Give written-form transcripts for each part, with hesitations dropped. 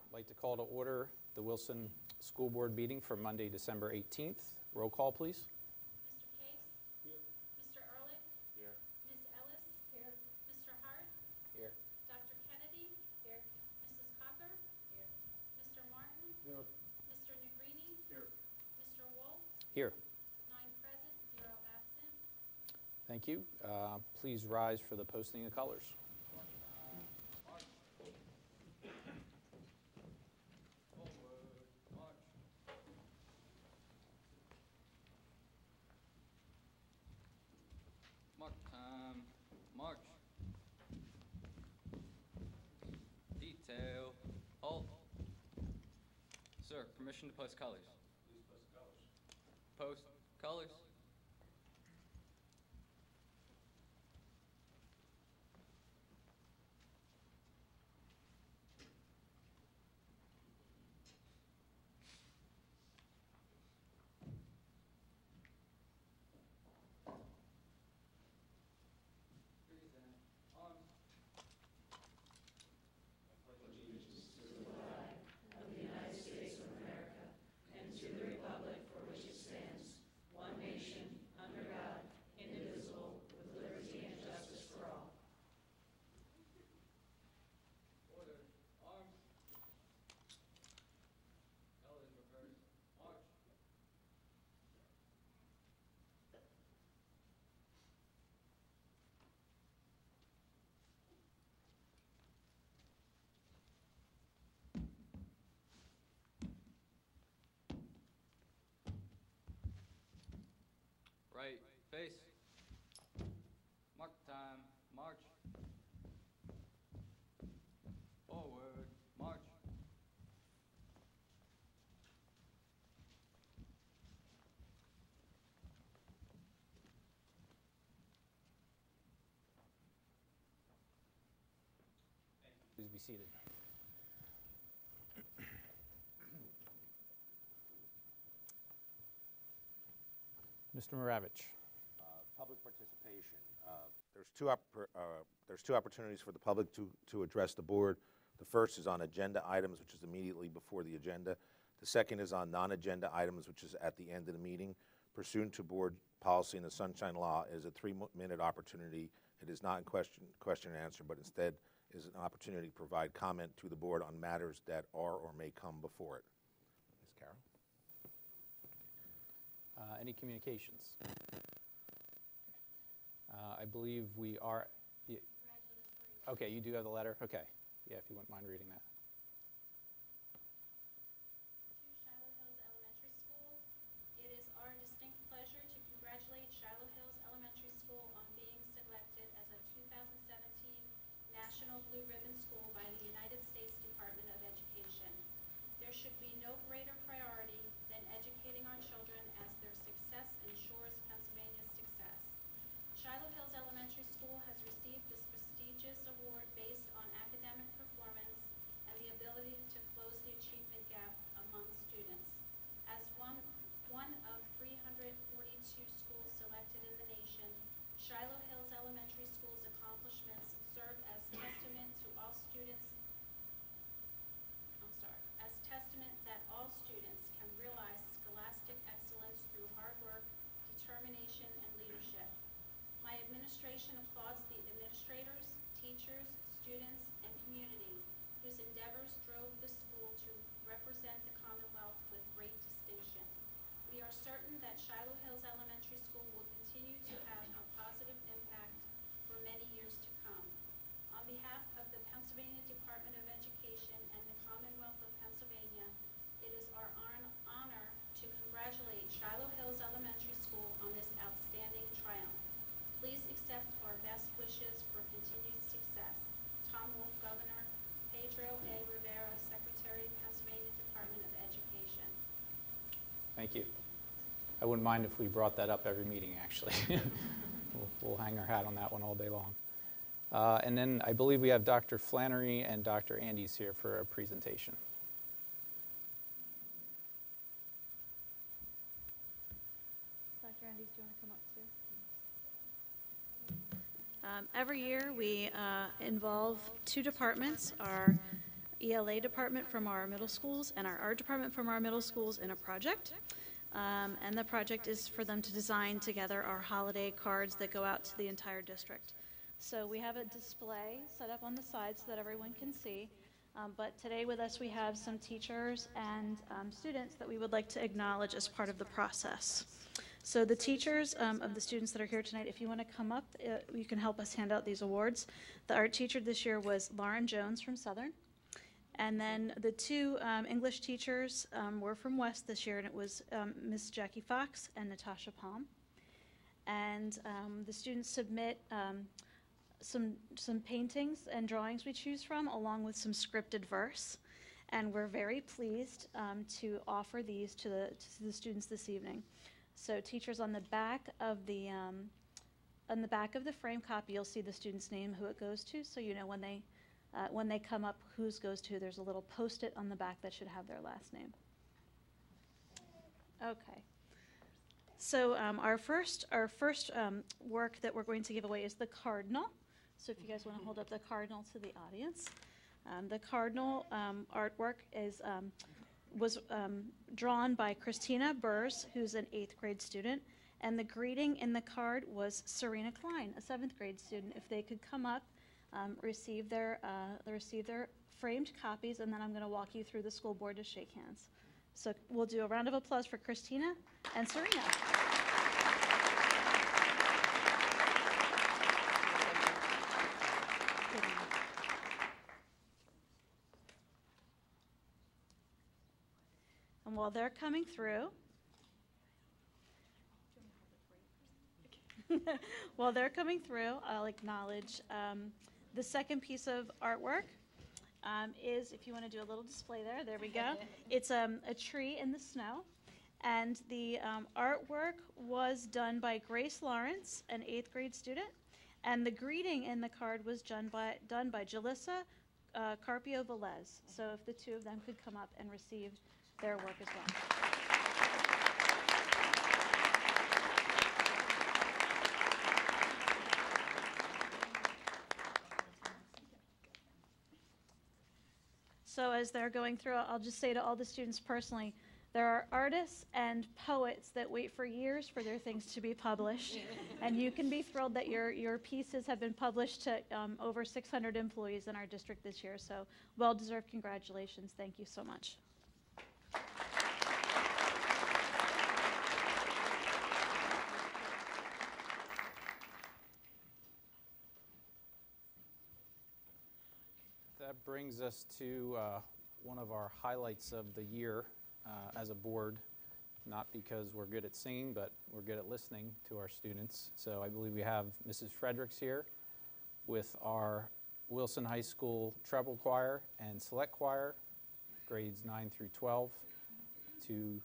I'd like to call to order the Wilson School Board meeting for Monday, December 18th. Roll call, please. Mr. Case? Here. Mr. Ehrlich? Here. Ms. Ellis? Here. Mr. Hart? Here. Dr. Kennedy? Here. Mrs. Cocker? Here. Mr. Martin? Here. Mr. Negrini? Here. Mr. Wolf? Here. 9 present, 0 absent. Thank you. Please rise for the posting of colors. Mark time. March. Detail. Halt. Sir, permission to post colors. Please post the colors. Post colors. Arms. Order. Arms. Colors reversed. March. Right. Face. Mark time. March. Forward. March. Please be seated. Mr. Maravich. Public participation. There's two opportunities for the public to address the board. The first is on agenda items, which is immediately before the agenda. The second is on non-agenda items, which is at the end of the meeting. Pursuant to board policy and the Sunshine Law, is a 3-minute opportunity. It is not in question and answer, but instead is an opportunity to provide comment to the board on matters that are or may come before it. Ms. Carroll? Any communications? I believe we are. Okay, you do have the letter? Okay. Yeah, if you wouldn't mind reading that. To Shiloh Hills Elementary School, it is our distinct pleasure to congratulate Shiloh Hills Elementary School on being selected as a 2017 National Blue Ribbon School by the United States Department of Education. There should be no greater priority than educating our children, as their success ensures Pennsylvania's success. Shiloh Hills Elementary School has received this prestigious award based on academic performance and the ability to close the achievement gap among students. As one of 342 schools selected in the nation, Shiloh Hills Elementary School's accomplishments serve as testament that all students can realize scholastic excellence through hard work, determination, and leadership. My administration applauds the administrators, teachers, students, and community whose endeavors drove the school to represent the Commonwealth with great distinction. We are certain that Shiloh Hills Elementary School will continue to have a positive impact for many years to come. On behalf of the Pennsylvania Department of Education and the Commonwealth of Pennsylvania, it is our honor to congratulate Shiloh Hills Elementary School on this outstanding triumph. Please accept our best wishes for continued success. Tom Wolf, Governor. Pedro A. Rivera, Secretary, Pennsylvania Department of Education. Thank you. I wouldn't mind if we brought that up every meeting, actually. We'll hang our hat on that one all day long. And then I believe we have Dr. Flannery and Dr. Andes here for a presentation. Dr. Andes, do you want to come up too? Every year we involve two departments, our ELA department from our middle schools and our art department from our middle schools in a project. And the project is for them to design together our holiday cards that go out to the entire district. So we have a display set up on the side so that everyone can see. But today with us we have some teachers and students that we would like to acknowledge as part of the process. So the teachers of the students that are here tonight, if you want to come up, you can help us hand out these awards. The art teacher this year was Lauren Jones from Southern. And then the two English teachers were from West this year, and it was Miss Jackie Fox and Natasha Palm. And the students submit some paintings and drawings we choose from, along with some scripted verse. And we're very pleased to offer these to the students this evening. So teachers, on the back of the frame copy, you'll see the student's name, who it goes to, so you know when they come up whose goes to. There's a little post-it on the back that should have their last name. Okay. So our first work that we're going to give away is the Cardinal. So if you guys want to hold up the Cardinal to the audience. The Cardinal artwork was drawn by Christina Burrs, who's an 8th grade student, and the greeting in the card was Serena Klein, a 7th grade student. If they could come up, receive their framed copies, and then I'm going to walk you through the school board to shake hands. So we'll do a round of applause for Christina and Serena. And while they're coming through, I'll acknowledge the second piece of artwork is, if you want to do a little display there we go. It's a tree in the snow, and the artwork was done by Grace Lawrence, an 8th grade student, and the greeting in the card was done by Jalissa Carpio Velez. So if the two of them could come up and receive their work as well. So as they're going through, I'll just say to all the students personally, there are artists and poets that wait for years for their things to be published. And you can be thrilled that your pieces have been published to over 600 employees in our district this year. So well-deserved congratulations. Thank you so much. That brings us to one of our highlights of the year as a board, not because we're good at singing, but we're good at listening to our students. So I believe we have Mrs. Fredericks here with our Wilson High School treble choir and select choir, grades 9 through 12, to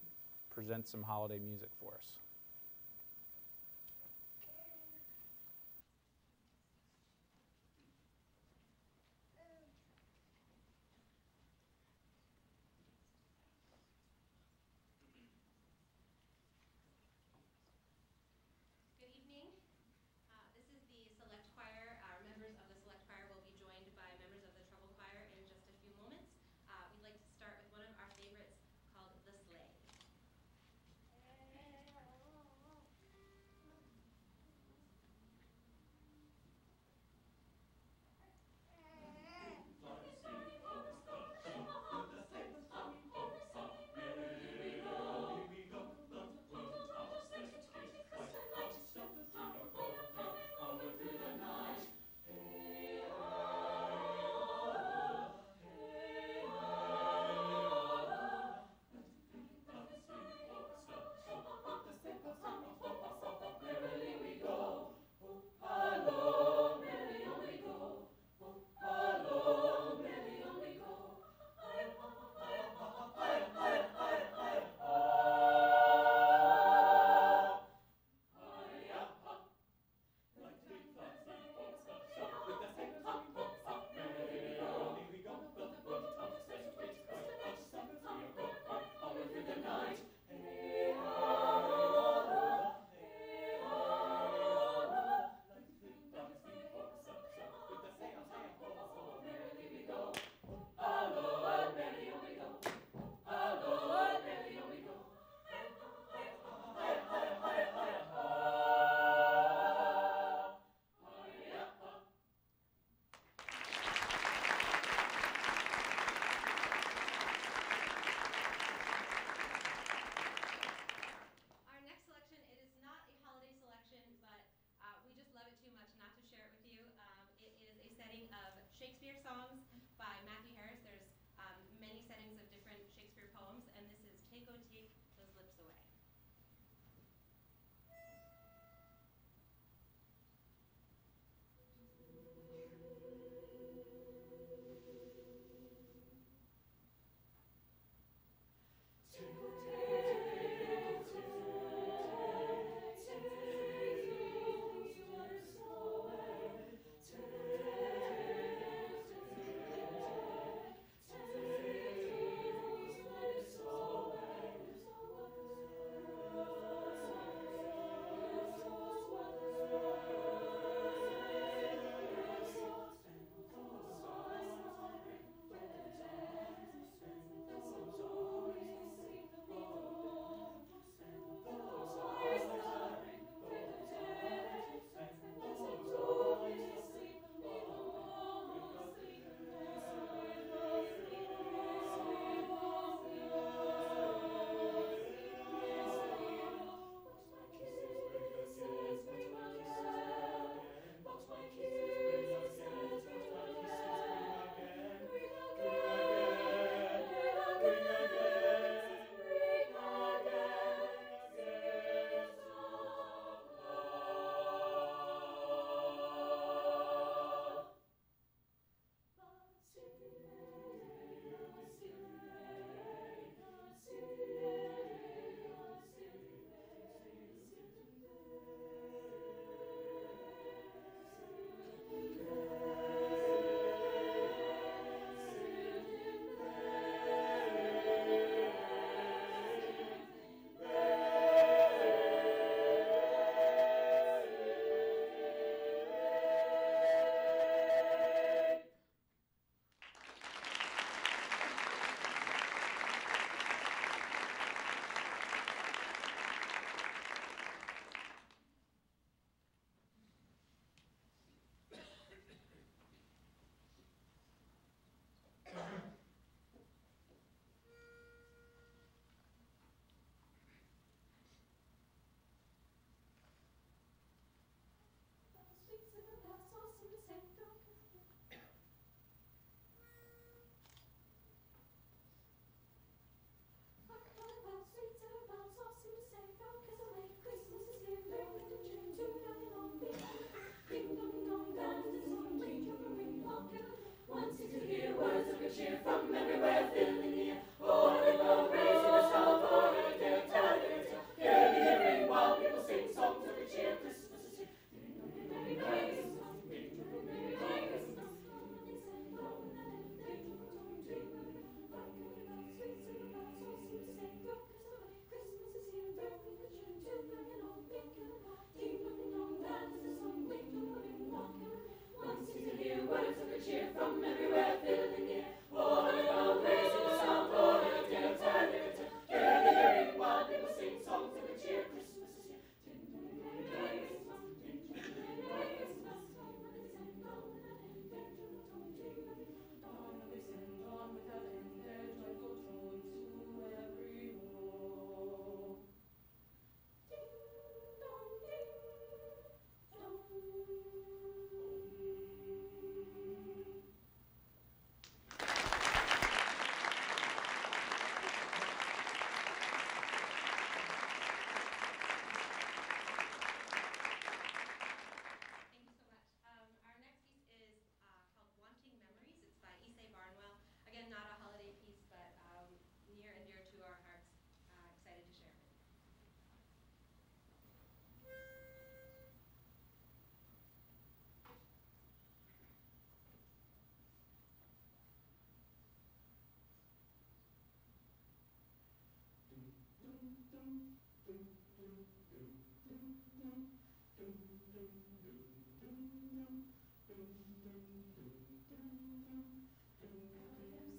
present some holiday music for us.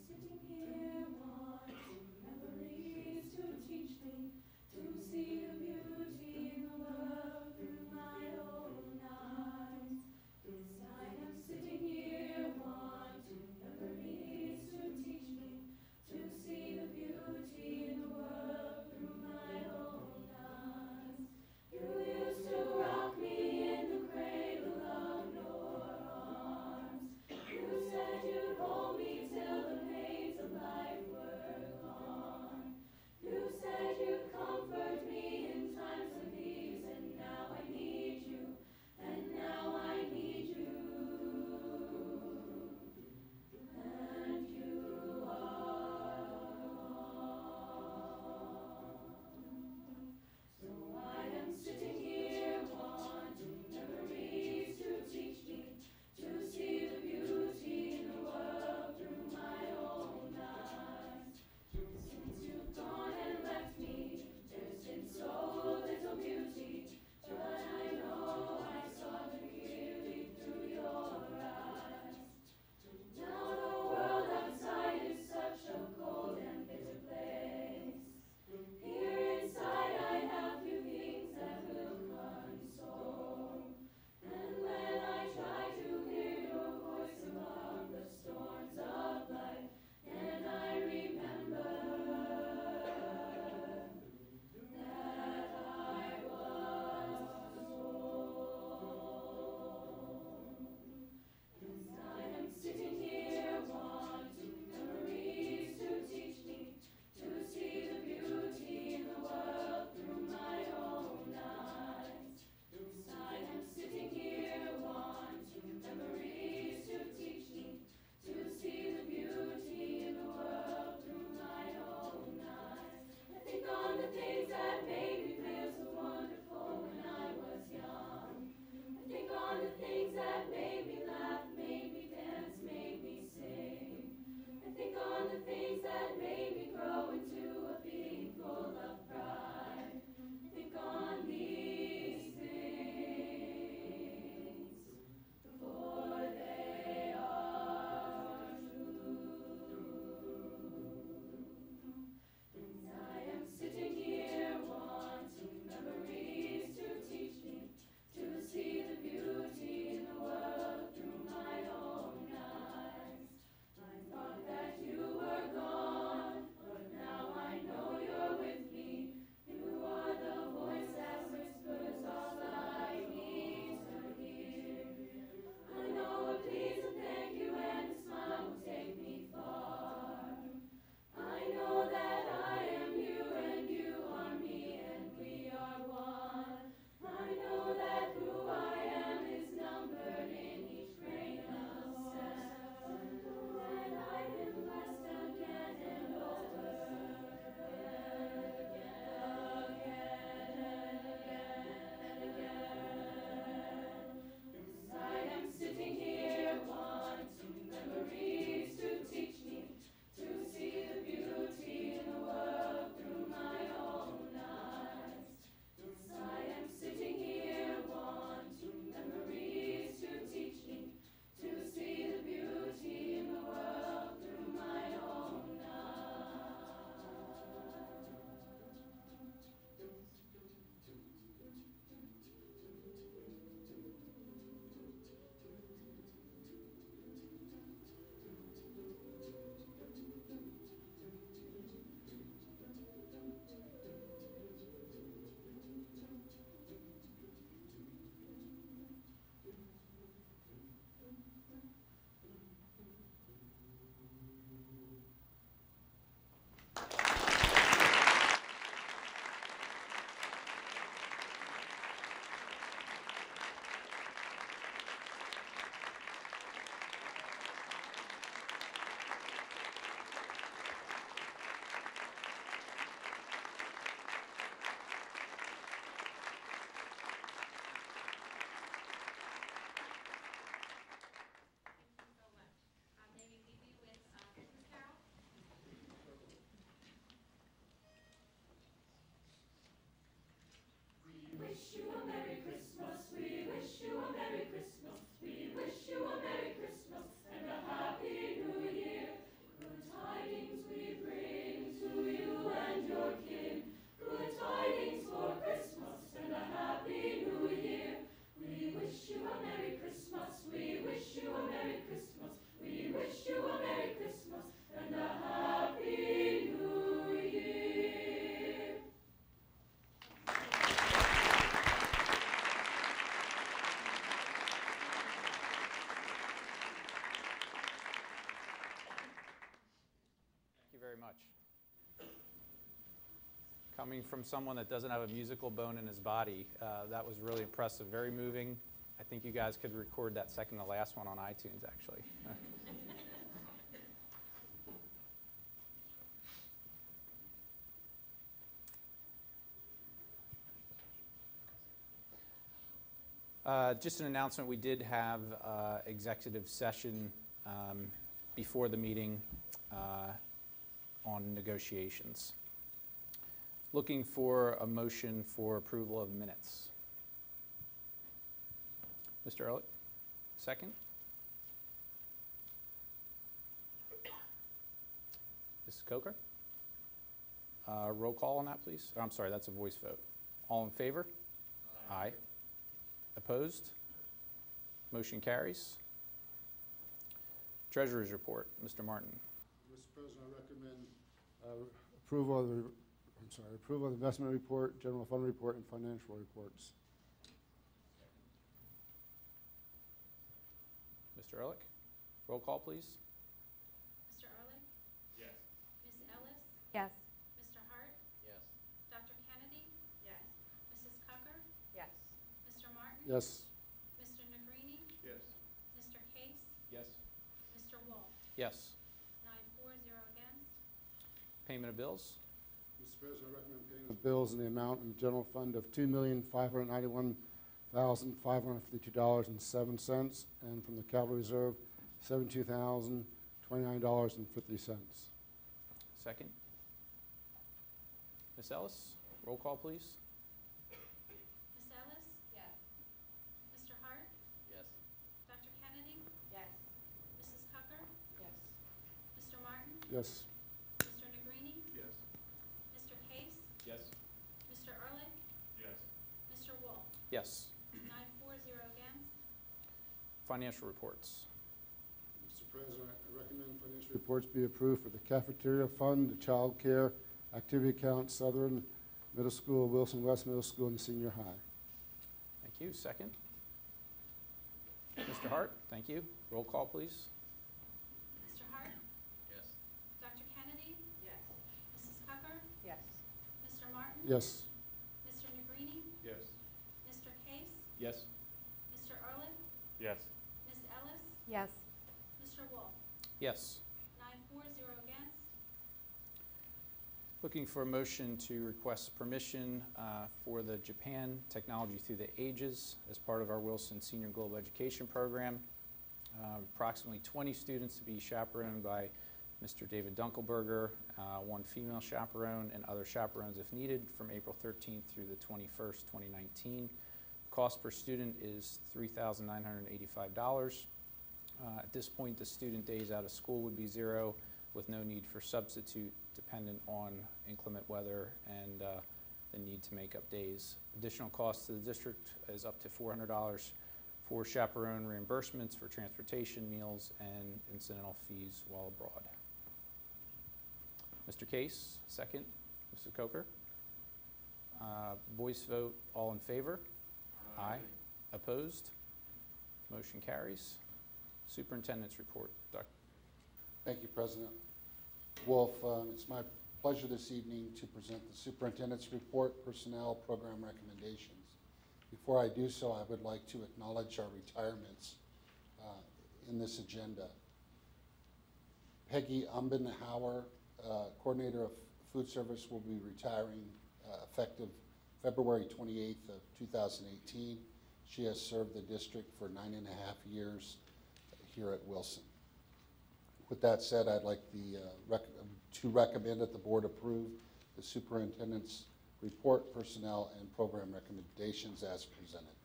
Sitting here wanting memories to teach me to see the beauty in the world through my own eyes. Yes, I am sitting here wanting memories to teach me to see the beauty in the world through my own eyes. Coming from someone that doesn't have a musical bone in his body, that was really impressive, very moving. I think you guys could record that second to last one on iTunes, actually. Just an announcement, we did have executive session before the meeting on negotiations. Looking for a motion for approval of minutes. Mr. Ehrlich, second. Mrs. Coker? Roll call on that, please. Oh, I'm sorry, that's a voice vote. All in favor? Aye. Opposed? Motion carries. Treasurer's report, Mr. Martin. Mr. President, I recommend approval of the investment report, general fund report, and financial reports. Mr. Ehrlich, roll call, please. Mr. Ehrlich? Yes. Ms. Ellis? Yes. Mr. Hart? Yes. Dr. Kennedy? Yes. Mrs. Cucker? Yes. Mr. Martin? Yes. Mr. Negrini? Yes. Mr. Case? Yes. Mr. Wolf? Yes. 9-4, 0 against. Payment of bills. Mr. President, I recommend paying the bills in the amount in the general fund of $2,591,552.07, and from the capital reserve, $72,029.50. Second. Ms. Ellis, roll call, please. Ms. Ellis? Yes. Mr. Hart? Yes. Dr. Kennedy? Yes. Mrs. Cucker? Yes. Mr. Martin? Yes. Mr. Negrini? Yes. Mr. Case? Yes. Mr. Ehrlich? Yes. Mr. Wolf? Yes. 9-4, 0 against. Financial reports. Mr. President, I recommend financial reports be approved for the cafeteria fund, the child care, activity account, Southern Middle School, Wilson West Middle School, and senior high. Thank you. Second. Mr. Hart, thank you. Roll call, please. Mr. Hart? Yes. Dr. Kennedy? Yes. Mrs. Cucker? Yes. Mr. Martin? Yes. Mr. Negrini? Yes. Mr. Case? Yes. Mr. Ehrlich? Yes. Ms. Ellis? Yes. Mr. Wolf? Yes. 9-4, 0 against. Looking for a motion to request permission for the Japan Technology Through the Ages as part of our Wilson Senior Global Education Program. Approximately 20 students to be chaperoned by Mr. David Dunkelberger, one female chaperone, and other chaperones if needed from April 13th through the 21st, 2019. Cost per student is $3,985. At this point, the student days out of school would be 0 with no need for substitute dependent on inclement weather and the need to make up days. Additional costs to the district is up to $400 for chaperone reimbursements for transportation, meals, and incidental fees while abroad. Mr. Case, second. Mrs. Coker. Voice vote, all in favor? Aye. Opposed? Motion carries. Superintendent's report. Dr. Thank you, President Wolf. It's my pleasure this evening to present the Superintendent's Report, Personnel Program Recommendations. Before I do so, I would like to acknowledge our retirements in this agenda. Peggy Umbenhauer, Coordinator of Food Service, will be retiring effective February 28th of 2018. She has served the district for 9.5 years here at Wilson. With that said, I'd like to recommend that the board approve the superintendent's report, personnel, and program recommendations as presented.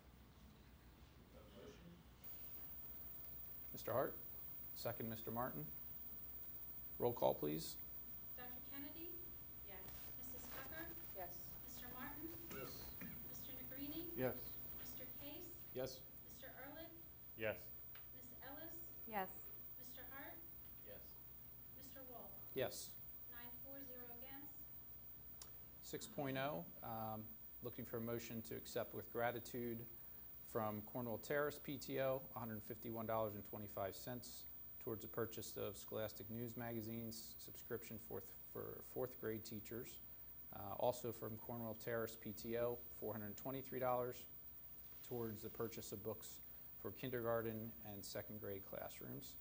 Mr. Hart, second. Mr. Martin. Roll call, please. Dr. Kennedy? Yes. Mrs. Cucker? Yes. Mr. Martin? Yes. Mr. Negrini? Yes. Mr. Case? Yes. Mr. Ehrlich? Yes. Ms. Ellis? Yes. Mr. Hart? Yes. Mr. Wolf? Yes. 9-4, 0 against. 6.0, looking for a motion to accept with gratitude from Cornwall Terrace PTO, $151.25 towards the purchase of Scholastic News magazines, subscription for fourth grade teachers, Also from Cornwall Terrace PTO, $423 towards the purchase of books for kindergarten and second grade classrooms.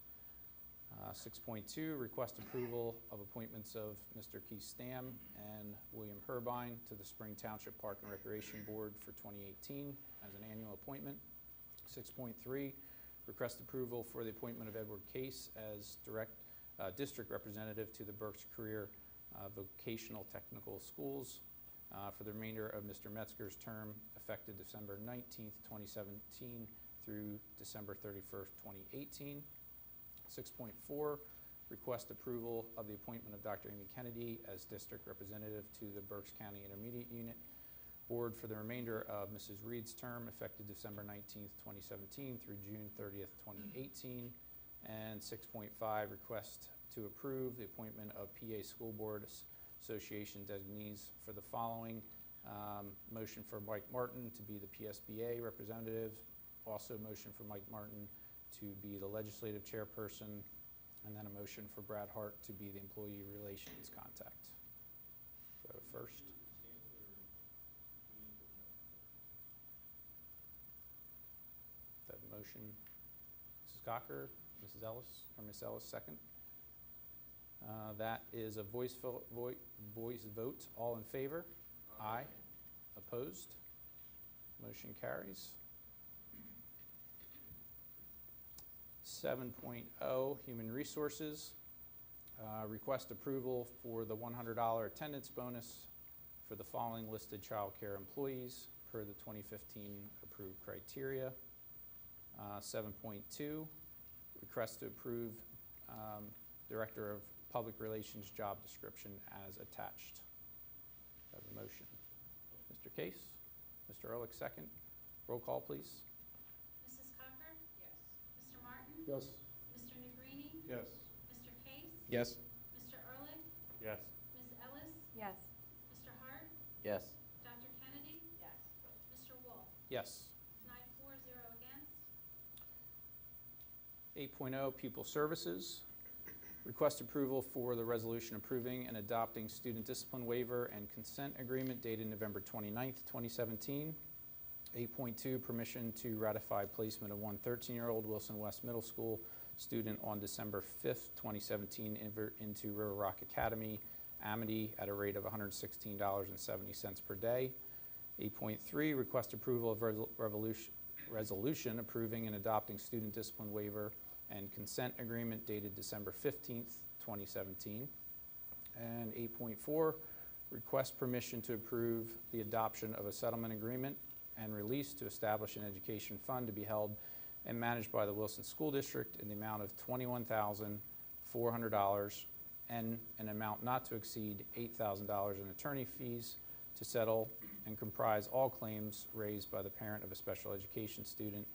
6.2, request approval of appointments of Mr. Keith Stam and William Herbine to the Spring Township Park and Recreation Board for 2018 as an annual appointment. 6.3, request approval for the appointment of Edward Case as district representative to the Berks Career Vocational Technical Schools for the remainder of Mr. Metzger's term, effective December 19th, 2017 through December 31st, 2018. 6.4, request approval of the appointment of Dr. Amy Kennedy as district representative to the Berks County Intermediate Unit Board for the remainder of Mrs. Reed's term, effective December 19th, 2017 through June 30th, 2018. And 6.5, request to approve the appointment of PA School Board Association designees for the following. Motion for Mike Martin to be the PSBA representative. Also motion for Mike Martin to be the legislative chairperson, and then a motion for Brad Hart to be the employee relations contact. So first. The motion, Mrs. Cocker, Mrs. Ellis, or Ms. Ellis, second. That is a voice vote. All in favor? Aye. Opposed? Motion carries. 7.0, Human Resources. Request approval for the $100 attendance bonus for the following listed child care employees per the 2015 approved criteria. 7.2, request to approve Director of Public Relations job description as attached. Have a motion. Mr. Case? Mr. Ehrlich, second. Roll call, please. Mrs. Cocker? Yes. Mr. Martin? Yes. Mr. Negrini? Yes. Mr. Case? Yes. Mr. Ehrlich? Yes. Ms. Ellis? Yes. Mr. Hart? Yes. Dr. Kennedy? Yes. Mr. Wolf? Yes. 9-4, 0 against. 8.0, Pupil Services. Request approval for the resolution approving and adopting student discipline waiver and consent agreement dated November 29th, 2017. 8.2, permission to ratify placement of one 13-year-old Wilson West Middle School student on December 5th, 2017 into River Rock Academy, Amity, at a rate of $116.70 per day. 8.3, request approval of resolution approving and adopting student discipline waiver and consent agreement dated December 15th, 2017. And 8.4, request permission to approve the adoption of a settlement agreement and release to establish an education fund to be held and managed by the Wilson School District in the amount of $21,400 and an amount not to exceed $8,000 in attorney fees to settle and comprise all claims raised by the parent of a special education student,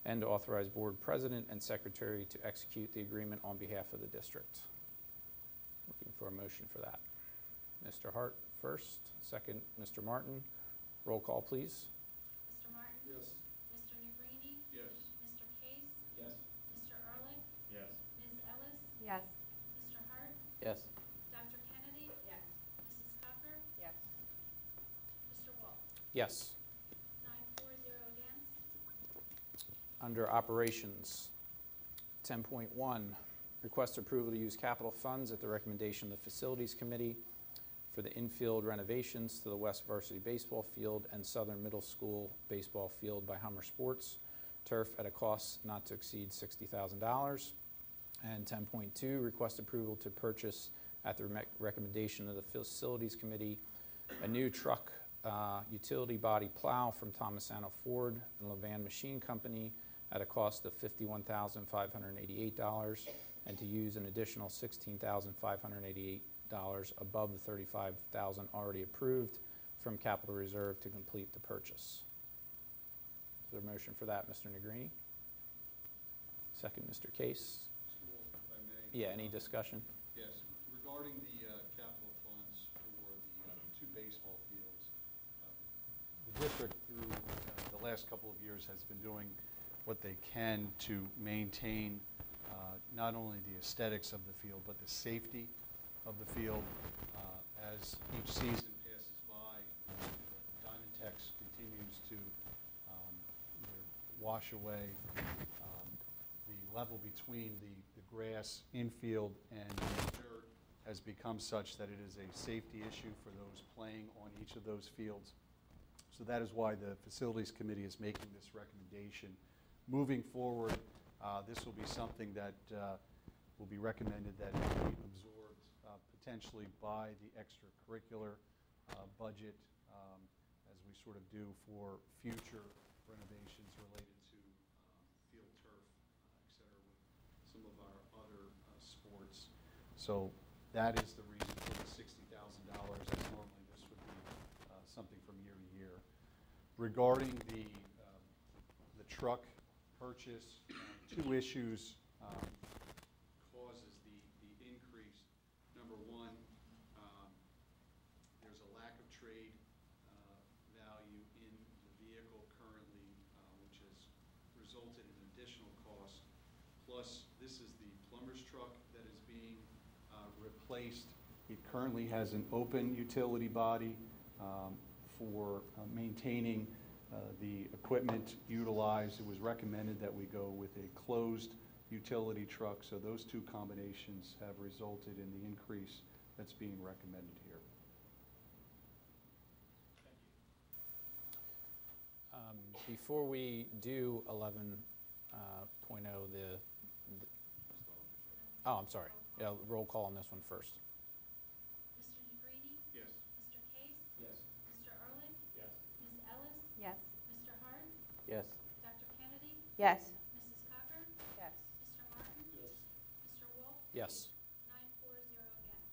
and to authorize board president and secretary to execute the agreement on behalf of the district. Looking for a motion for that. Mr. Hart first, second Mr. Martin. Roll call, please. Mr. Martin? Yes. Mr. Negrini? Yes. Mr. Case? Yes. Mr. Ehrlich? Yes. Ms. Ellis? Yes. Mr. Hart? Yes. Dr. Kennedy? Yes. Mrs. Cocker? Yes. Mr. Wolf? Yes. 9-4, 0 against. Under operations, 10.1, request approval to use capital funds at the recommendation of the Facilities Committee for the infield renovations to the West Varsity Baseball Field and Southern Middle School Baseball Field by Hummer Sports Turf at a cost not to exceed $60,000. And 10.2, request approval to purchase at the recommendation of the Facilities Committee a new truck utility body plow from Thomasano Ford and Levan Machine Company at a cost of $51,588, and to use an additional $16,588 above the $35,000 already approved from capital reserve to complete the purchase. Is there a motion for that, Mr. Negrini? Second, Mr. Case. Mr. Wolf, if I may. Yeah, any discussion? Yes, regarding the capital funds for the two baseball fields, the district through the last couple of years has been doing what they can to maintain not only the aesthetics of the field, but the safety of the field. As each season passes wash away the level between the grass infield and the dirt has become such that it is a safety issue for those playing on each of those fields. So that is why the Facilities Committee is making this recommendation. Moving forward, this will be something that will be recommended that it be absorbed potentially by the extracurricular budget as we sort of do for future renovations related to field turf, et cetera, with some of our other sports. So that is the reason for the $60,000, as normally this would be something from year to year. Regarding the truck purchase, two issues causes the increase. Number one, there's a lack of trade value in the vehicle currently, which has resulted in additional cost. Plus, this is the plumber's truck that is being replaced. It currently has an open utility body for maintaining the equipment utilized. It was recommended that we go with a closed utility truck, so those two combinations have resulted in the increase that's being recommended here. Before we do 11.0, oh, I'm sorry. Yeah, roll call on this one first. Mr. Negrini? Yes. Mr. Case? Yes. Mr. Ehrlich? Yes. Ms. Ellis? Yes. Mr. Hart? Yes. Dr. Kennedy? Yes. Mrs. Cocker? Yes. Mr. Martin? Yes. Mr. Wolf? Yes. 9-4-0 against.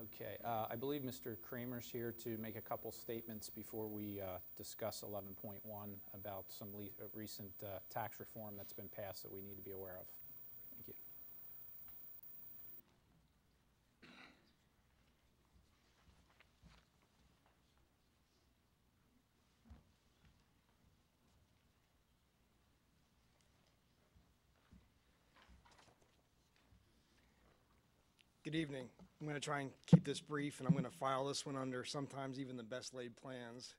Okay, I believe Mr. Kramer's here to make a couple statements before we discuss 11.1 about some recent tax reform that's been passed that we need to be aware of. Thank you. Good evening. I'm going to try and keep this brief, and I'm going to file this one under sometimes even the best laid plans.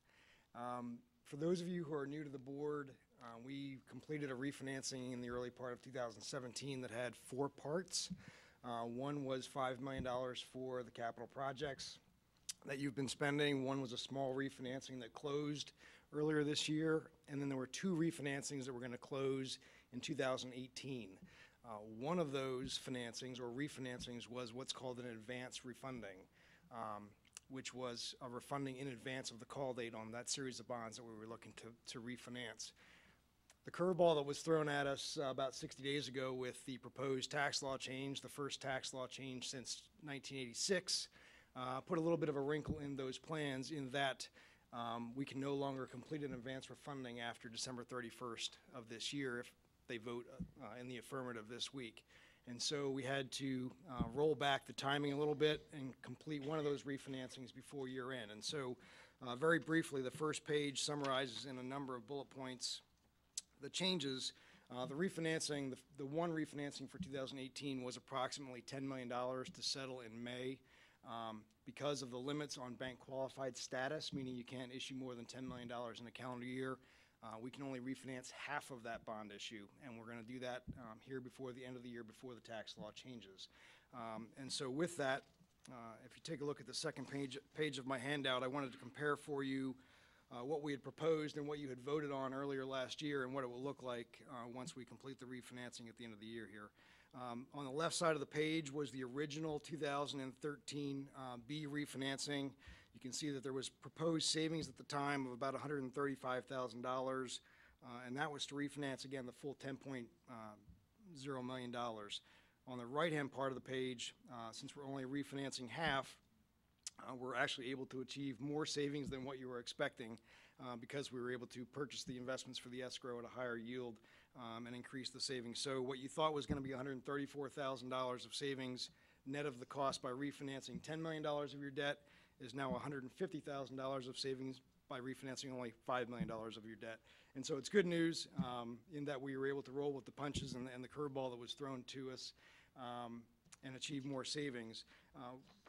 For those of you who are new to the board, we completed a refinancing in the early part of 2017 that had 4 parts. One was $5 million for the capital projects that you've been spending. One was a small refinancing that closed earlier this year, and then there were 2 refinancings that were going to close in 2018. One of those financings or refinancings was what's called an advance refunding, which was a refunding in advance of the call date on that series of bonds that we were looking to refinance. The curveball that was thrown at us about 60 days ago with the proposed tax law change, the first tax law change since 1986, put a little bit of a wrinkle in those plans in that we can no longer complete an advance refunding after December 31st of this year if they vote in the affirmative this week. And so we had to roll back the timing a little bit and complete one of those refinancings before year end. And so very briefly, the first page summarizes in a number of bullet points the changes. The refinancing, the one refinancing for 2018 was approximately $10 million to settle in May. Because of the limits on bank qualified status, meaning you can't issue more than $10 million in a calendar year, we can only refinance half of that bond issue, and we're going to do that here before the end of the year, before the tax law changes. And so with that, if you take a look at the second page of my handout, I wanted to compare for you what we had proposed and what you had voted on earlier last year and what it will look like once we complete the refinancing at the end of the year here. On the left side of the page was the original 2013 B refinancing. You can see that there was proposed savings at the time of about $135,000, and that was to refinance, again, the full $10.0 million. On the right-hand part of the page, since we're only refinancing half, we're actually able to achieve more savings than what you were expecting because we were able to purchase the investments for the escrow at a higher yield and increase the savings. So what you thought was going to be $134,000 of savings net of the cost by refinancing $10 million of your debt is now $150,000 of savings by refinancing only $5 million of your debt. And so it's good news in that we were able to roll with the punches and the curveball that was thrown to us and achieve more savings.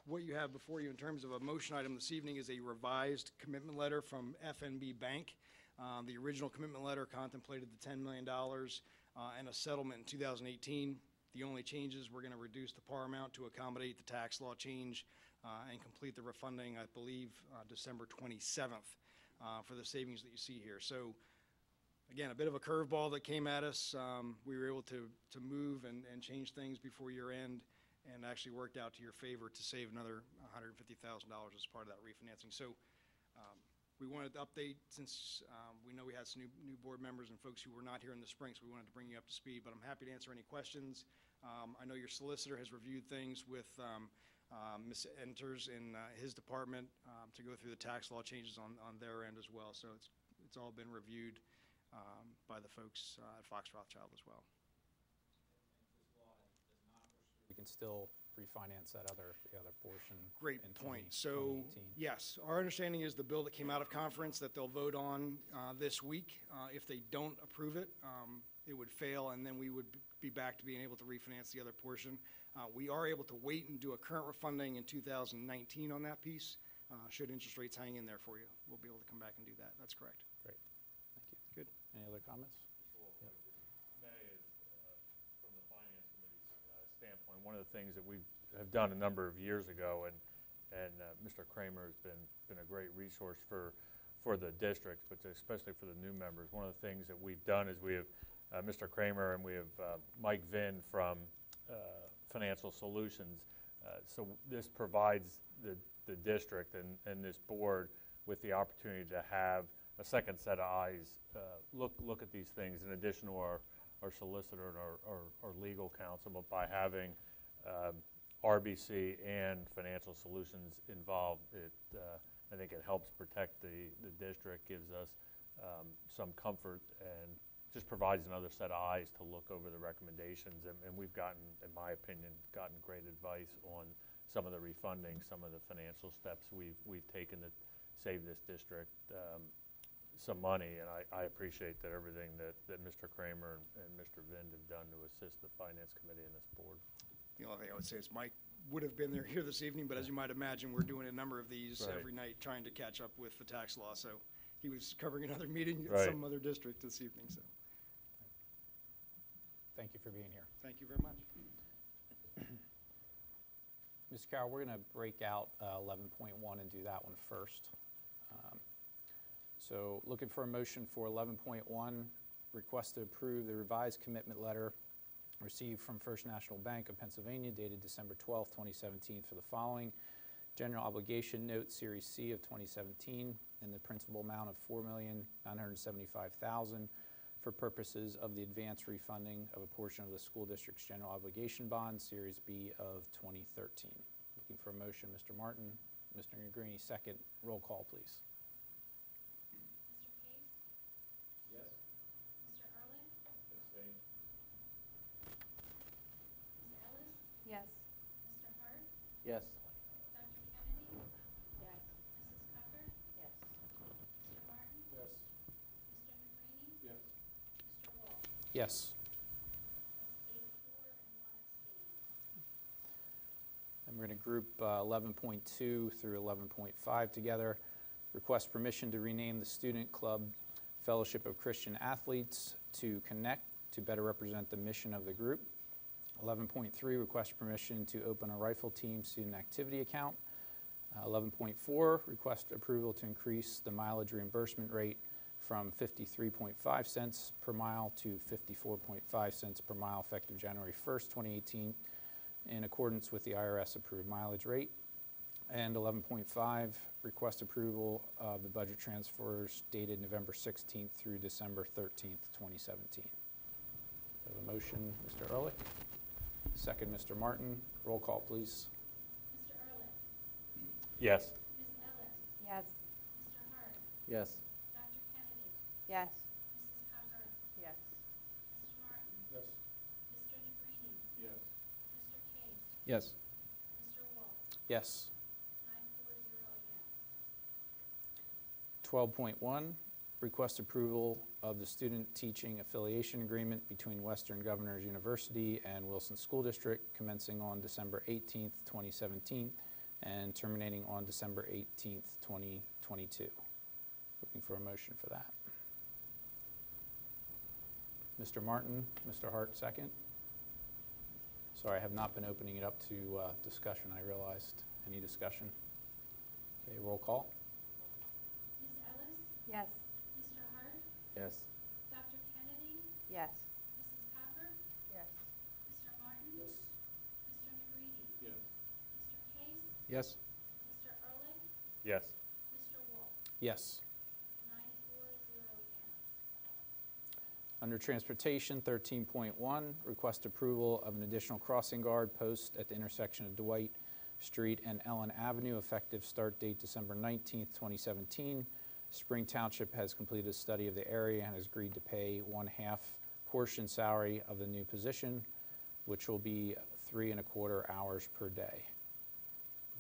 What you have before you in terms of a motion item this evening is a revised commitment letter from FNB Bank. The original commitment letter contemplated the $10 million and a settlement in 2018. The only changes, we're going to reduce the par amount to accommodate the tax law change and complete the refunding, I believe, December 27th for the savings that you see here. So again, a bit of a curveball that came at us. We were able to move and change things before year end, and actually worked out to your favor to save another $150,000 as part of that refinancing. So we wanted to update, since we know we had some new board members and folks who were not here in the spring, so we wanted to bring you up to speed, but I'm happy to answer any questions. I know your solicitor has reviewed things with Ms. Enters in his department to go through the tax law changes on their end as well, so it's all been reviewed by the folks at Fox Rothschild as well. We can still refinance the other portion. Great in point. So, 2018. yes, our understanding is the bill that came out of conference that they'll vote on this week. If they don't approve it, it would fail, and then we would be back to being able to refinance the other portion. We are able to wait and do a current refunding in 2019 on that piece. Should interest rates hang in there for you, we'll be able to come back and do that. That's correct. Great, thank you. Good. Any other comments? From the Finance Committee's standpoint, one of the things that we have done a number of years ago, and Mr. Kramer has been a great resource for the districts, but especially for the new members. One of the things that we've done is we have Mr. Kramer and we have Mike Vinn from Financial Solutions. So this provides the district and this board with the opportunity to have a second set of eyes look at these things, in addition to our solicitor and our legal counsel. But by having RBC and Financial Solutions involved, I think it helps protect the district, gives us some comfort, and just provides another set of eyes to look over the recommendations. And we've gotten, in my opinion, great advice on some of the refunding, some of the financial steps we've taken to save this district some money. And I appreciate that everything that Mr. Kramer and Mr. Vind have done to assist the Finance Committee and this board. The only thing I would say is Mike would have been there here this evening, but as you might imagine, we're doing a number of these Right. every night, trying to catch up with the tax law. So he was covering another meeting at Right. some other district this evening. So Thank you for being here. thank you very much. Mr. Carroll, we're going to break out 11.1 and do that one first. So looking for a motion for 11.1, request to approve the revised commitment letter received from First National Bank of Pennsylvania dated December 12, 2017 for the following: general obligation note Series C of 2017 in the principal amount of $4,975,000 for purposes of the advance refunding of a portion of the school district's general obligation bond, Series B of 2013. Looking for a motion, Mr. Martin. Mr. Negrini, second. Roll call, please. Mr. Case? Yes. Mr. Ehrlich? Abstain. Ms. Ellis? Yes. Mr. Hart? Yes. Dr. Kennedy? Yes. Mrs. Tucker? Yes. Mr. Martin? Yes. Mr. Negrini? Yes. Mr. Wall? Yes. That's 8-4 and 1 abstain. And we're going to group 11.2 through 11.5 together. Request permission to rename the Student Club Fellowship of Christian Athletes to Connect to better represent the mission of the group. 11.3, request permission to open a rifle team student activity account. 11.4, request approval to increase the mileage reimbursement rate from 53.5 cents per mile to 54.5 cents per mile effective January 1st, 2018, in accordance with the IRS approved mileage rate. And 11.5, request approval of the budget transfers dated November 16th through December 13th, 2017. We have a motion, Mr. Ehrlich. Second, Mr. Martin. Roll call, please. Mr. Ehrlich? Yes. Ms. Ellis? Yes. Mr. Hart? Yes. Dr. Kennedy? Yes. Mrs. Tucker? Yes. Mr. Martin? Yes. Mr. Negrini? Yes. Mr. Case? Yes. Mr. Wall? Yes. 9-4-0 against. 12.1, request approval of the student teaching affiliation agreement between Western Governors University and Wilson School District commencing on December 18th, 2017 and terminating on December 18th, 2022. Looking for a motion for that. Mr. Martin, Mr. Hart, second. Sorry, I have not been opening it up to discussion, I realized. Any discussion? Okay, roll call. Ms. Ellis? Yes. Mr. Hart? Yes. Dr. Kennedy? Yes. Mrs. Cocker? Yes. Mr. Martin? Yes. Mr. McGreedy? Yes. Mr. Case? Yes. Mr. Ehrlich? Yes. Mr. Wolf? Yes. 9-4, 0 against. Under Transportation, 13.1, request approval of an additional crossing guard post at the intersection of Dwight Street and Ellen Avenue, effective start date December 19th, 2017. Spring Township has completed a study of the area and has agreed to pay 1/2 portion salary of the new position, which will be 3¼ hours per day.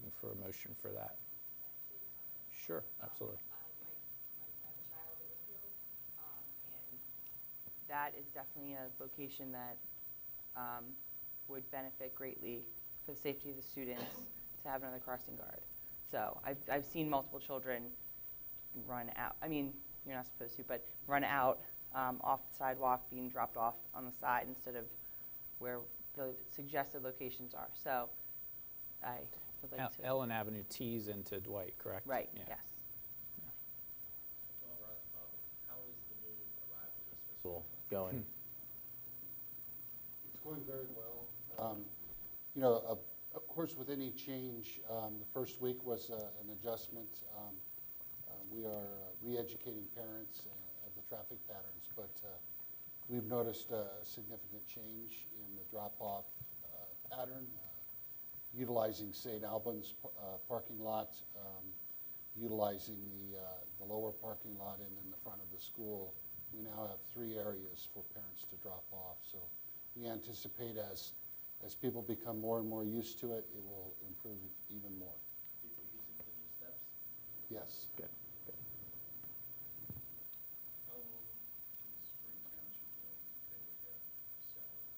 Looking for a motion for that. Sure, absolutely. I have a child at Whitfield, and that is definitely a location that would benefit greatly for the safety of the students to have another crossing guard. So I've seen multiple children run out. I mean, you're not supposed to, but run out off the sidewalk, being dropped off on the side instead of where the suggested locations are. So I would like to. Ellen Avenue tees into Dwight, correct? Right, Yeah. yes. How is the new arrival dismissal going? It's going very well. You know, of course, with any change, the first week was an adjustment. We are re-educating parents of the traffic patterns, but we've noticed a significant change in the drop-off pattern, utilizing St. Albans parking lot, utilizing the lower parking lot and in the front of the school. We now have 3 areas for parents to drop off. So we anticipate as people become more and more used to it, it will improve even more. People using the new steps? Yes. Good. How long is Spring Township willing to pay the half salary?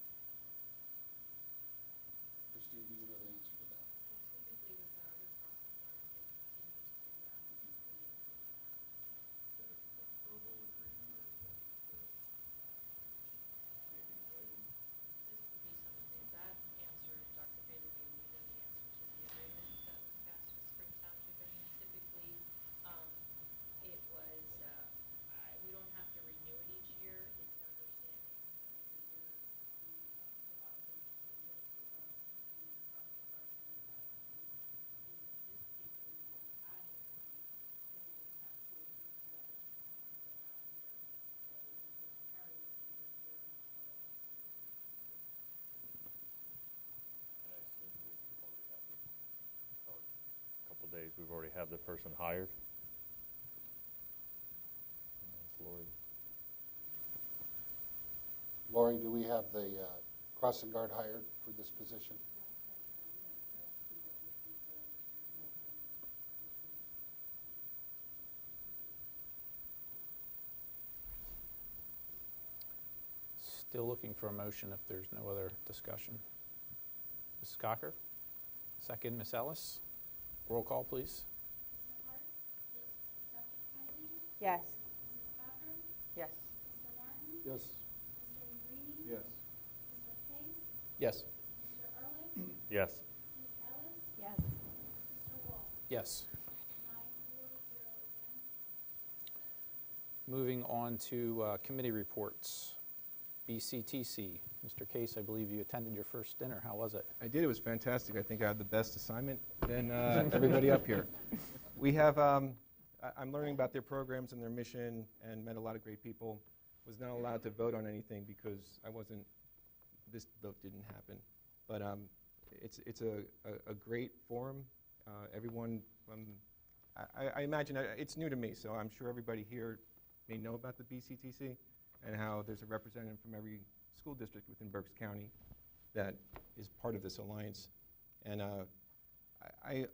Christine, do you know the answer to that? Typically with our other crossing guards, they continue to do that until the end of the Is that a verbal agreement or is that maybe writing? This would be something, that answer, Dr. Bailey may need an answer to the agreement that was passed with Spring Township. I mean, typically, it was, we don't have to renew it each year. It's an understanding every year we provide them with the crossing guards we have. In this case, we will be adding one, they will have to agree to that if go out here. So it would just carry with the year until And I assume we already have a couple of days, we've already have the person hired. That's Lori. Lori, do we have the crossing guard hired for this position? Still looking for a motion if there's no other discussion. Mrs. Cocker? Second, Ms. Ellis? Roll call, please. Mr. Hart? Yes. Dr. Kennedy? Yes. Mrs. Cocker? Yes. Mr. Martin? Yes. Mr. McGreedy? Yes. Mr. Case? Yes. Mr. Ehrlich? Yes. Ms. Ellis? Yes. Mr. Wolf? Yes. 9-4, 0 against. Moving on to committee reports. Bctc. Mr. Case, I believe you attended your first dinner. How was it? I did. It was fantastic. I think I had the best assignment than everybody up here. We have, I'm learning about their programs and their mission and met a lot of great people. Was not allowed to vote on anything because I wasn't, this vote didn't happen. But it's a great forum. Everyone, I imagine, it's new to me, so I'm sure everybody here may know about the Bctc and how there's a representative from every school district within Berks County that is part of this alliance. And I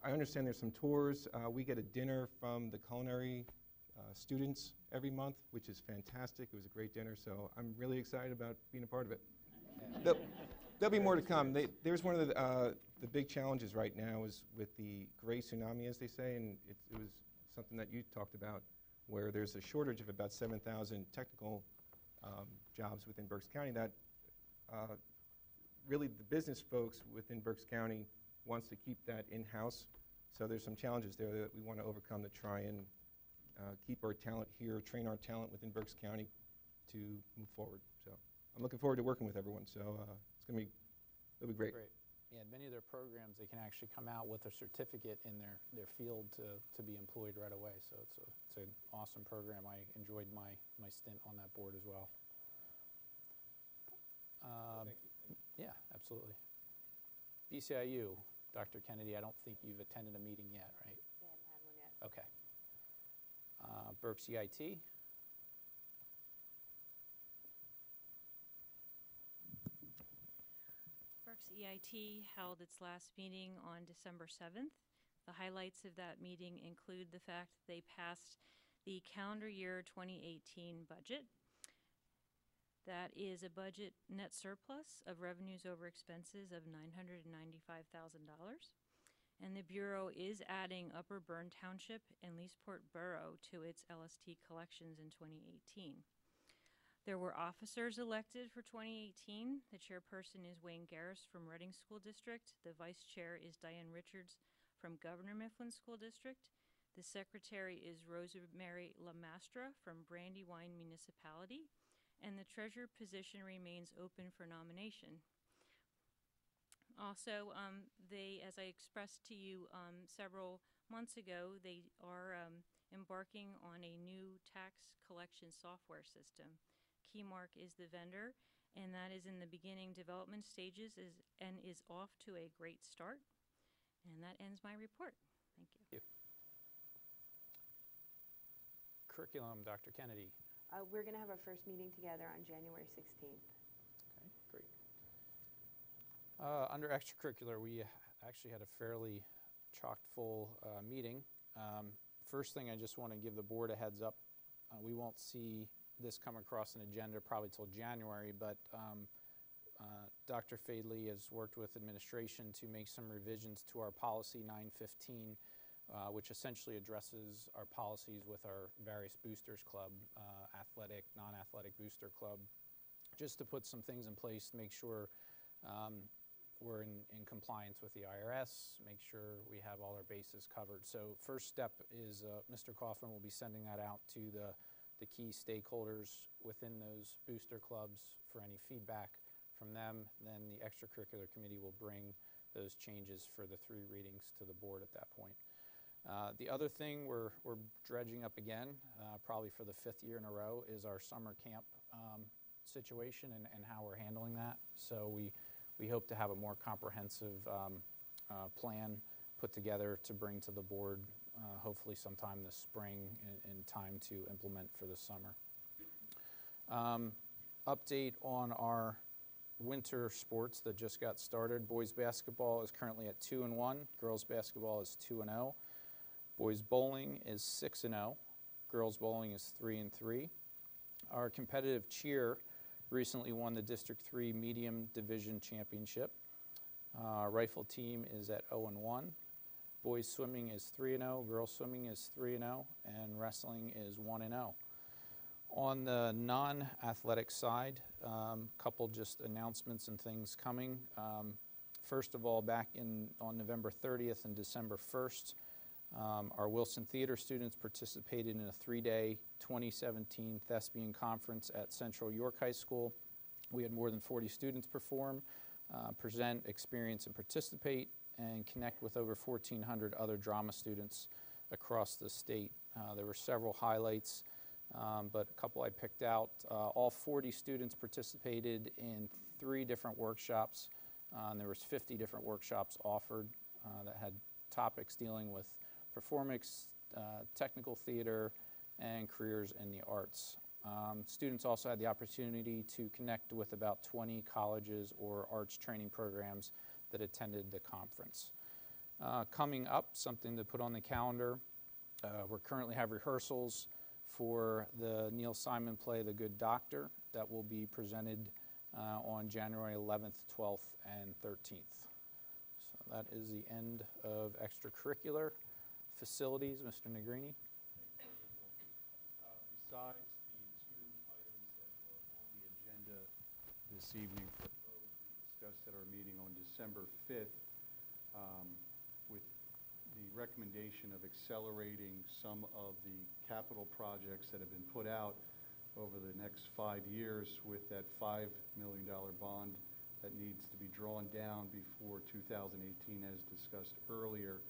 understand there's some tours. We get a dinner from the culinary students every month, which is fantastic. It was a great dinner, so I'm really excited about being a part of it. There'll be more to come. There's one of the big challenges right now is with the gray tsunami, as they say, and it was something that you talked about, where there's a shortage of about 7,000 technical jobs within Berks County that really the business folks within Berks County wants to keep that in-house. So there's some challenges there that we want to overcome to try and keep our talent here, train our talent within Berks County to move forward. So I'm looking forward to working with everyone. So it's going to be, it'll be great. Great. Yeah, many of their programs, they can actually come out with a certificate in their field to be employed right away. So it's an awesome program. I enjoyed my stint on that board as well. Yeah, absolutely. BCIU, Dr. Kennedy, I don't think you've attended a meeting yet, right? They haven't had one yet. Okay. Berks EIT. Berks EIT held its last meeting on December 7th. The highlights of that meeting include the fact that they passed the calendar year 2018 budget. That is a budget net surplus of revenues over expenses of $995,000. And the Bureau is adding Upper Bern Township and Leesport Borough to its LST collections in 2018. There were officers elected for 2018. The chairperson is Wayne Garris from Reading School District. The vice chair is Diane Richards from Governor Mifflin School District. The secretary is Rosemary Lamastra from Brandywine Municipality. And the treasurer position remains open for nomination. Also, as I expressed to you several months ago, they are embarking on a new tax collection software system. Keymark is the vendor, and that is in the beginning development stages and is off to a great start. And that ends my report. Thank you. Thank you. Curriculum, Dr. Kennedy. We're going to have our first meeting together on January 16th. Okay, great. Under extracurricular, we actually had a fairly chocked full meeting. First thing, I just want to give the board a heads up. We won't see this come across an agenda probably till January, but Dr. Fadley has worked with administration to make some revisions to our policy 915, which essentially addresses our policies with our various boosters club, athletic, non-athletic booster club, just to put some things in place to make sure we're in compliance with the IRS, make sure we have all our bases covered. So first step is Mr. Kaufman will be sending that out to the key stakeholders within those booster clubs for any feedback from them. Then the extracurricular committee will bring those changes for the 3 readings to the board at that point. The other thing we're dredging up again, probably for the 5th year in a row, is our summer camp situation and how we're handling that. So we hope to have a more comprehensive plan put together to bring to the board hopefully sometime this spring in time to implement for the summer. Update on our winter sports that just got started. Boys basketball is currently at 2-1. Girls basketball is 2-0. Boys bowling is 6-0. Girls bowling is 3-3. Our competitive cheer recently won the District 3 Medium Division Championship. Rifle team is at 0-1. Boys swimming is 3-0. Girls swimming is 3-0. And wrestling is 1-0. On the non-athletic side, couple just announcements and things coming. First of all, back on November 30th and December 1st, our Wilson Theater students participated in a 3-day 2017 Thespian Conference at Central York High School. We had more than 40 students perform, present, experience, and participate, and connect with over 1,400 other drama students across the state. There were several highlights, but a couple I picked out. All 40 students participated in 3 different workshops, and there was 50 different workshops offered that had topics dealing with performance, technical theater, and careers in the arts. Students also had the opportunity to connect with about 20 colleges or arts training programs that attended the conference. Coming up, something to put on the calendar, we currently have rehearsals for the Neil Simon play, The Good Doctor, that will be presented on January 11th, 12th, and 13th. So that is the end of extracurricular. Facilities, Mr. Negrini. Besides the 2 items that were this evening for a vote. We discussed at our meeting on December 5th with the recommendation of accelerating some of the capital projects that have been put out over the next 5 years with that $5 million bond that needs to be drawn down before 2018, as discussed earlier.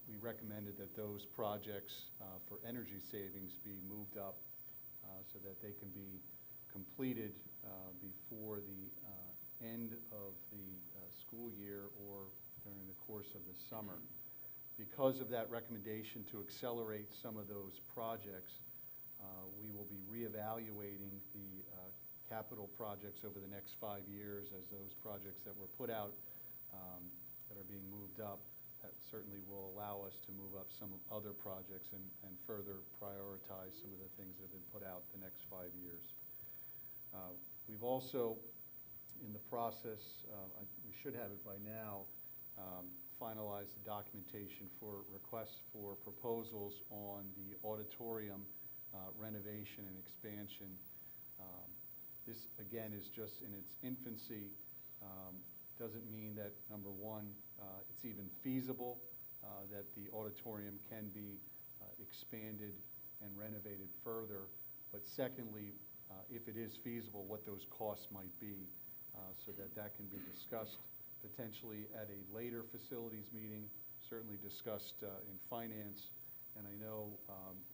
We recommended that those projects for energy savings be moved up so that they can be completed before the end of the school year or during the course of the summer. Because of that recommendation to accelerate some of those projects, we will be reevaluating the capital projects over the next 5 years as those projects that were put out that are being moved up. That certainly will allow us to move up some other projects and further prioritize some of the things that have been put out the next 5 years. We've also, in the process, we should have it by now, finalized the documentation for requests for proposals on the auditorium renovation and expansion. This, again, is just in its infancy. Doesn't mean that, number one, it's even feasible that the auditorium can be expanded and renovated further. But secondly, if it is feasible, what those costs might be so that that can be discussed potentially at a later facilities meeting, certainly discussed in finance. And I know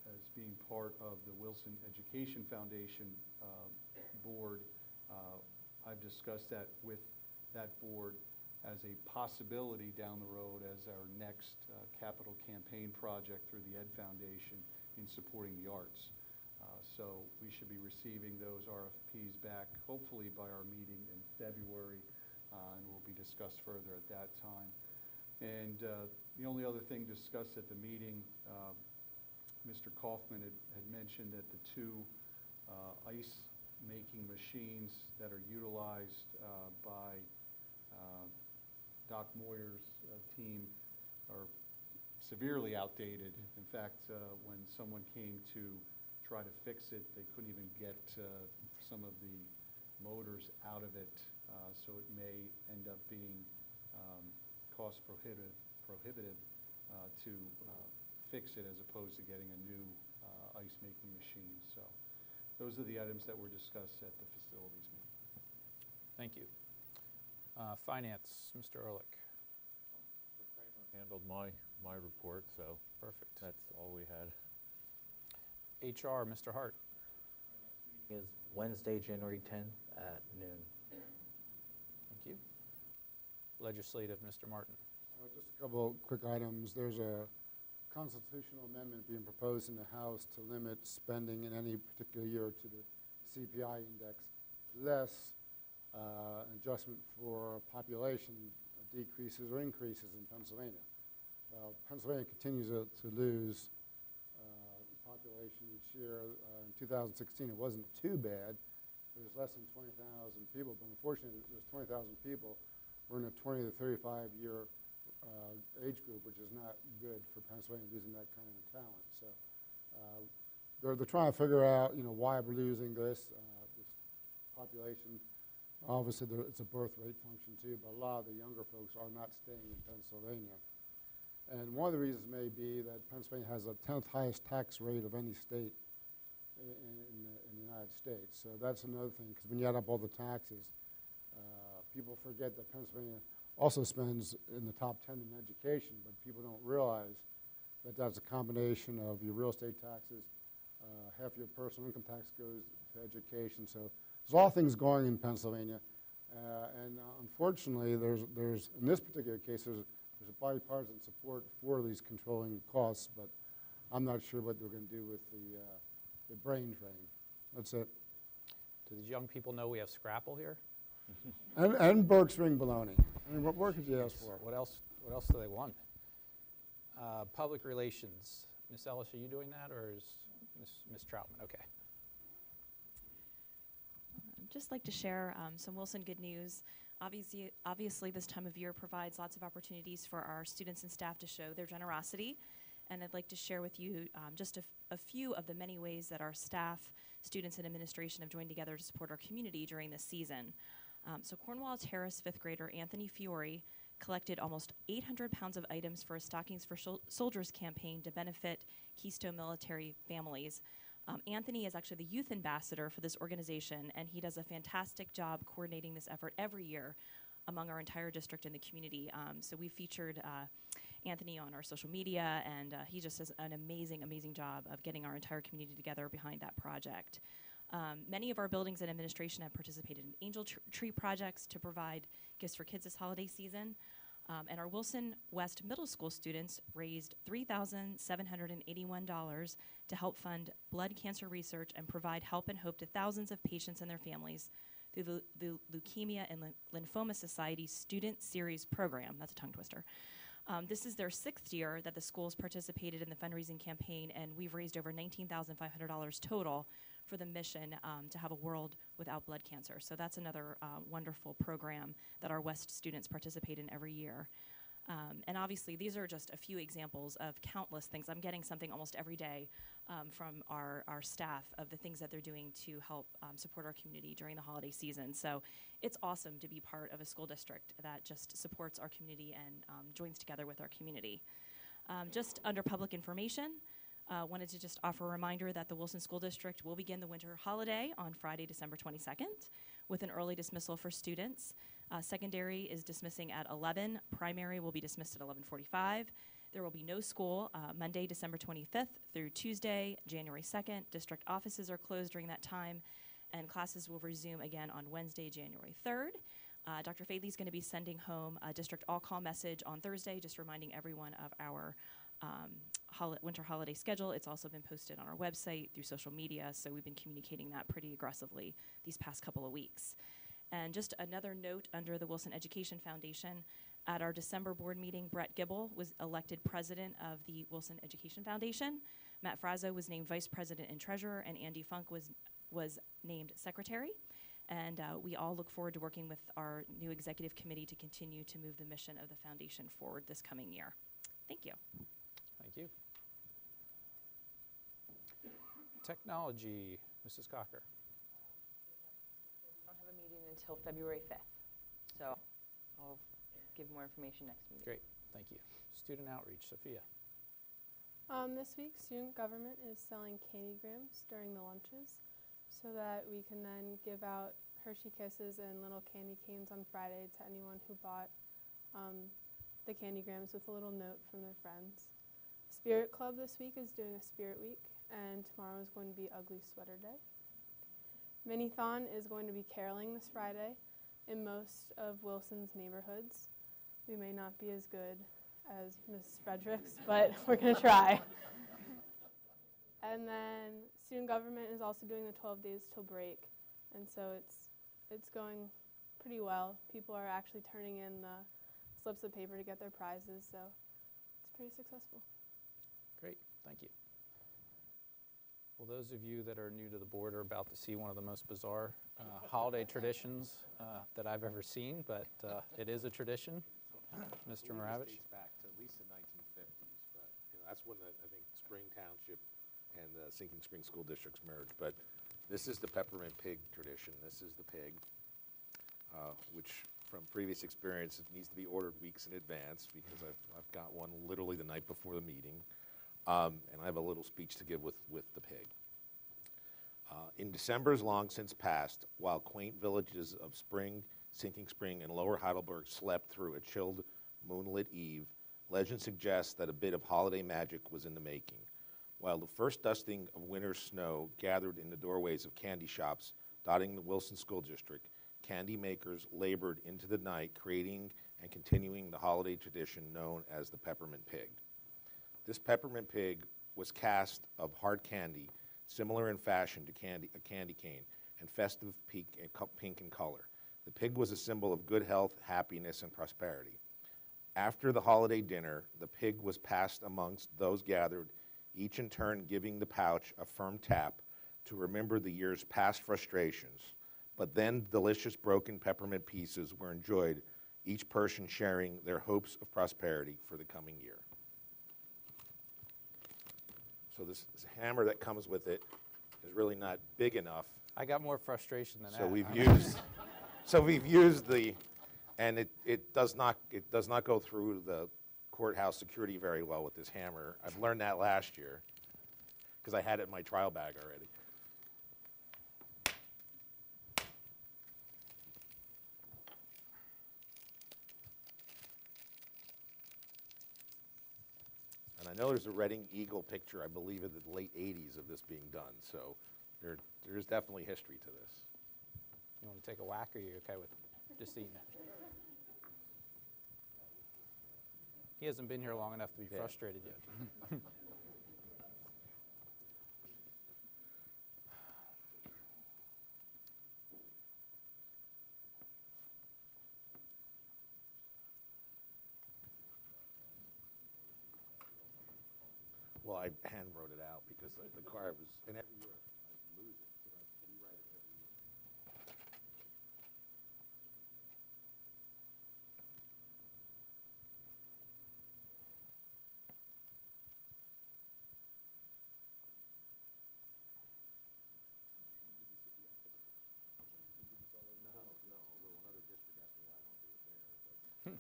as being part of the Wilson Education Foundation board, I've discussed that with that board as a possibility down the road as our next capital campaign project through the Ed Foundation in supporting the arts. So we should be receiving those RFPs back hopefully by our meeting in February, and will be discussed further at that time. And the only other thing discussed at the meeting, Mr. Kaufman had mentioned that the 2 ice making machines that are utilized by Doc Moyer's team are severely outdated. In fact, when someone came to try to fix it, they couldn't even get some of the motors out of it, so it may end up being cost prohibitive to fix it as opposed to getting a new ice making machine. So those are the items that were discussed at the facilities meeting. Thank you. Finance, Mr. Ehrlich. Mr. Kramer handled my report, so Perfect. that's all we had. HR, Mr. Hart. Is Wednesday, January 10th at noon. Thank you. Legislative, Mr. Martin. Just a couple quick items. There's a constitutional amendment being proposed in the House to limit spending in any particular year to the CPI index, less adjustment for population decreases or increases in Pennsylvania. Pennsylvania continues to lose population each year. In 2016, it wasn't too bad. There's less than 20,000 people, but unfortunately, there's 20,000 people. We're in a 20 to 35 year age group, which is not good for Pennsylvania, losing that kind of talent. So they're trying to figure out, why we're losing this population. Obviously, it's a birth rate function too, but a lot of the younger folks are not staying in Pennsylvania. And one of the reasons may be that Pennsylvania has the 10th highest tax rate of any state in the United States. So that's another thing, because when you add up all the taxes, people forget that Pennsylvania also spends in the top 10 in education, but people don't realize that that's a combination of your real estate taxes, half your personal income tax goes to education. So there's a lot of things going in Pennsylvania, and unfortunately, there's in this particular case, there's a bipartisan support for these controlling costs, but I'm not sure what they're going to do with the brain drain. That's it. Do these young people know we have Scrapple here? And Burke's Ring Bologna. I mean, what more could you ask for? What else do they want? Public relations. Ms. Ellis, are you doing that, or is Ms. Troutman? Okay. I'd just like to share some Wilson good news. Obviously, this time of year provides lots of opportunities for our students and staff to show their generosity. and I'd like to share with you just a few of the many ways that our staff, students, and administration have joined together to support our community during this season. So Cornwall Terrace fifth grader Anthony Fiore collected almost 800 pounds of items for a Stockings for Soldiers campaign to benefit Keystone military families. Anthony is actually the youth ambassador for this organization, and he does a fantastic job coordinating this effort every year among our entire district and the community. So we featured Anthony on our social media, and he just does an amazing, amazing job of getting our entire community together behind that project. Many of our buildings and administration have participated in angel tree projects to provide gifts for kids this holiday season. And our Wilson West Middle School students raised $3,781 to help fund blood cancer research and provide help and hope to thousands of patients and their families through the Leukemia and Lymphoma Society's Student Series program. That's a tongue twister. This is their 6th year that the schools participated in the fundraising campaign, and we've raised over $19,500 total for the mission to have a world without blood cancer. So that's another wonderful program that our West students participate in every year. And obviously, these are just a few examples of countless things. I'm getting something almost every day from our staff of the things that they're doing to help support our community during the holiday season. So it's awesome to be part of a school district that just supports our community and joins together with our community. Just under public information, wanted to just offer a reminder that the Wilson School District will begin the winter holiday on Friday, December 22nd, with an early dismissal for students. Secondary is dismissing at 11. Primary will be dismissed at 11:45. There will be no school Monday, December 25th through Tuesday, January 2nd. District offices are closed during that time, and classes will resume again on Wednesday, January 3rd. Dr. Fadley is going to be sending home a district all-call message on Thursday, just reminding everyone of our winter holiday schedule. It's also been posted on our website through social media, so we've been communicating that pretty aggressively these past couple of weeks. And just another note under the Wilson Education Foundation, at our December board meeting, Brett Gibble was elected president of the Wilson Education Foundation. Matt Frazzo was named vice president and treasurer, and Andy Funk was named secretary. And we all look forward to working with our new executive committee to continue to move the mission of the foundation forward this coming year. Thank you. Thank you. Technology, Mrs. Cocker. We don't have a meeting until February 5th, so I'll give more information next meeting. Great, thank you. Student outreach, Sophia. This week, student government is selling candygrams during the lunches so that we can then give out Hershey Kisses and little candy canes on Friday to anyone who bought the candygrams with a little note from their friends. Spirit Club this week is doing a Spirit Week, and tomorrow is going to be Ugly Sweater Day. Minithon is going to be caroling this Friday in most of Wilson's neighborhoods. We may not be as good as Ms. Fredericks, but we're going to try. And then student government is also doing the 12 days till break, and so it's going pretty well. People are actually turning in the slips of paper to get their prizes, so it's pretty successful. Great, thank you. Well, those of you that are new to the board are about to see one of the most bizarre holiday traditions that I've ever seen, but it is a tradition. Mr. Moravich? Dates back to at least the 1950s, but that's when I think Spring Township and the Sinking Spring School Districts merged. But this is the peppermint pig tradition. This is the pig, which from previous experience it needs to be ordered weeks in advance because I've got one literally the night before the meeting. And I have a little speech to give with the pig. In Decembers long since past, while quaint villages of Spring, Sinking Spring, and Lower Heidelberg slept through a chilled, moonlit eve, legend suggests that a bit of holiday magic was in the making. While the first dusting of winter's snow gathered in the doorways of candy shops dotting the Wilson School District, candy makers labored into the night, creating and continuing the holiday tradition known as the peppermint pig. This peppermint pig was cast of hard candy, similar in fashion to a candy cane, and festive pink in color. The pig was a symbol of good health, happiness, and prosperity. After the holiday dinner, the pig was passed amongst those gathered, each in turn giving the pouch a firm tap to remember the year's past frustrations. But then delicious broken peppermint pieces were enjoyed, each person sharing their hopes of prosperity for the coming year. So this hammer that comes with it is really not big enough. I got more frustration than that. So we've used the, and it does not go through the courthouse security very well with this hammer. I've learned that last year because I had it in my trial bag already. And I know there's a Reading Eagle picture, I believe, in the late 80s of this being done. So there's definitely history to this. You want to take a whack, or are you okay with just eating it? He hasn't been here long enough to be frustrated yet. Well, I hand wrote it out because the car was, and every year I lose it, so I rewrite it every year. No, another district asked me why I don't do it there.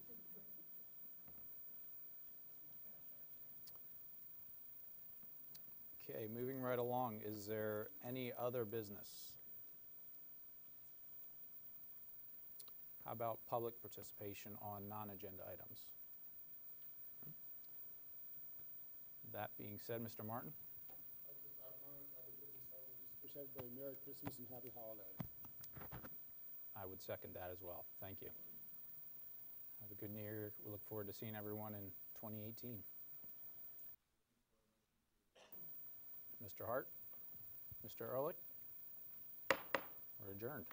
Okay, moving right along. Is there any other business? How about public participation on non-agenda items? That being said, Mr. Martin? Wish everybody Merry Christmas and Happy Holiday. I would second that as well. Thank you. Have a good New Year. We look forward to seeing everyone in 2018. Mr. Hart? Mr. Ehrlich? We're adjourned.